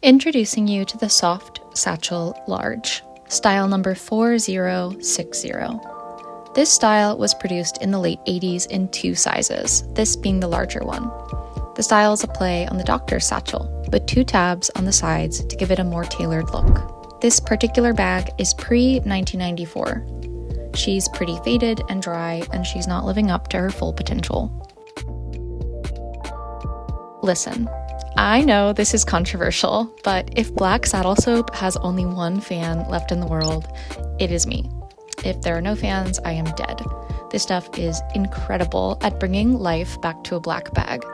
Introducing you to the Soft Satchel Large, style number 4060. This style was produced in the late 80s in two sizes, this being the larger one. The style is a play on the doctor's satchel, with two tabs on the sides to give it a more tailored look. This particular bag is pre-1994. She's pretty faded and dry, and she's not living up to her full potential. Listen, I know this is controversial, but if black saddle soap has only one fan left in the world, it is me. If there are no fans, I am dead. This stuff is incredible at bringing life back to a black bag.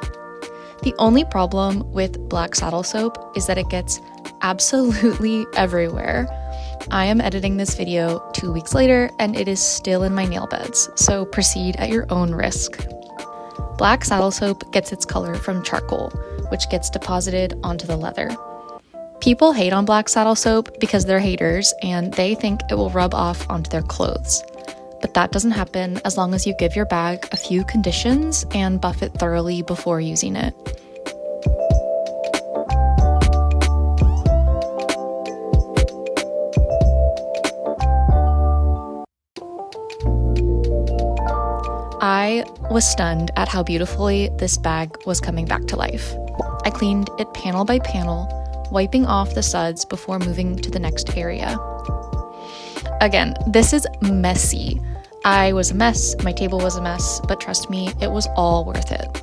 The only problem with black saddle soap is that it gets absolutely everywhere. I am editing this video 2 weeks later and it is still in my nail beds, so proceed at your own risk. Black saddle soap gets its color from charcoal, which gets deposited onto the leather. People hate on black saddle soap because they're haters and they think it will rub off onto their clothes. But that doesn't happen as long as you give your bag a few conditions and buff it thoroughly before using it. I was stunned at how beautifully this bag was coming back to life. I cleaned it panel by panel, wiping off the suds before moving to the next area. Again, this is messy. I was a mess, my table was a mess, but trust me, it was all worth it.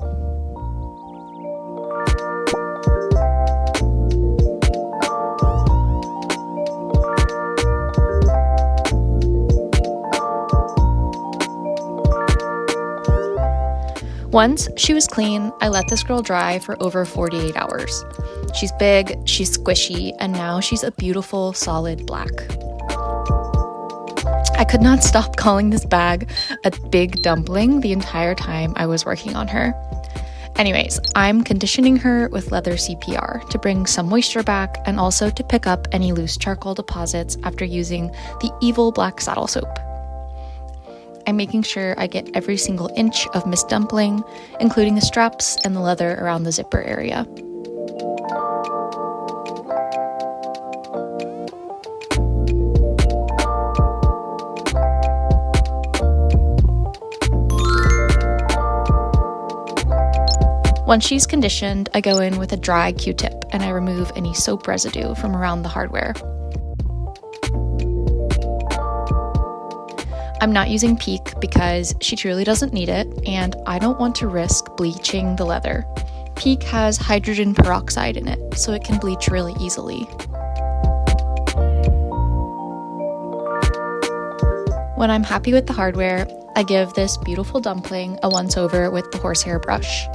Once she was clean, I let this girl dry for over 48 hours. She's big, she's squishy, and now she's a beautiful, solid black. I could not stop calling this bag a big dumpling the entire time I was working on her. Anyways, I'm conditioning her with Leather CPR to bring some moisture back and also to pick up any loose charcoal deposits after using the evil black saddle soap. I'm making sure I get every single inch of Miss Dumpling, including the straps and the leather around the zipper area. Once she's conditioned, I go in with a dry Q-tip and I remove any soap residue from around the hardware. I'm not using Peak because she truly doesn't need it, and I don't want to risk bleaching the leather. Peak has hydrogen peroxide in it, so it can bleach really easily. When I'm happy with the hardware, I give this beautiful dumpling a once-over with the horsehair brush.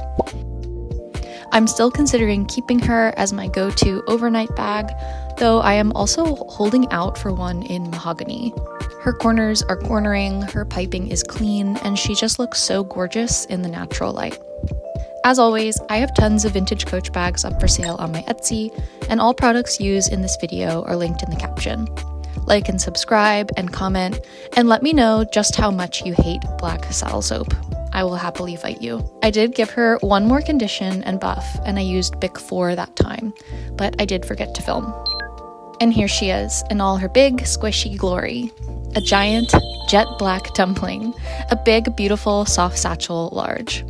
I'm still considering keeping her as my go-to overnight bag, though I am also holding out for one in mahogany. Her corners are cornering, her piping is clean, and she just looks so gorgeous in the natural light. As always, I have tons of Vintage Coach bags up for sale on my Etsy, and all products used in this video are linked in the caption. Like and subscribe and comment, and let me know just how much you hate black saddle soap. I will happily fight you. I did give her one more condition and buff, and I used Bic 4 that time, but I did forget to film. And here she is, in all her big, squishy glory. A giant, jet black dumpling. A big, beautiful, soft satchel large.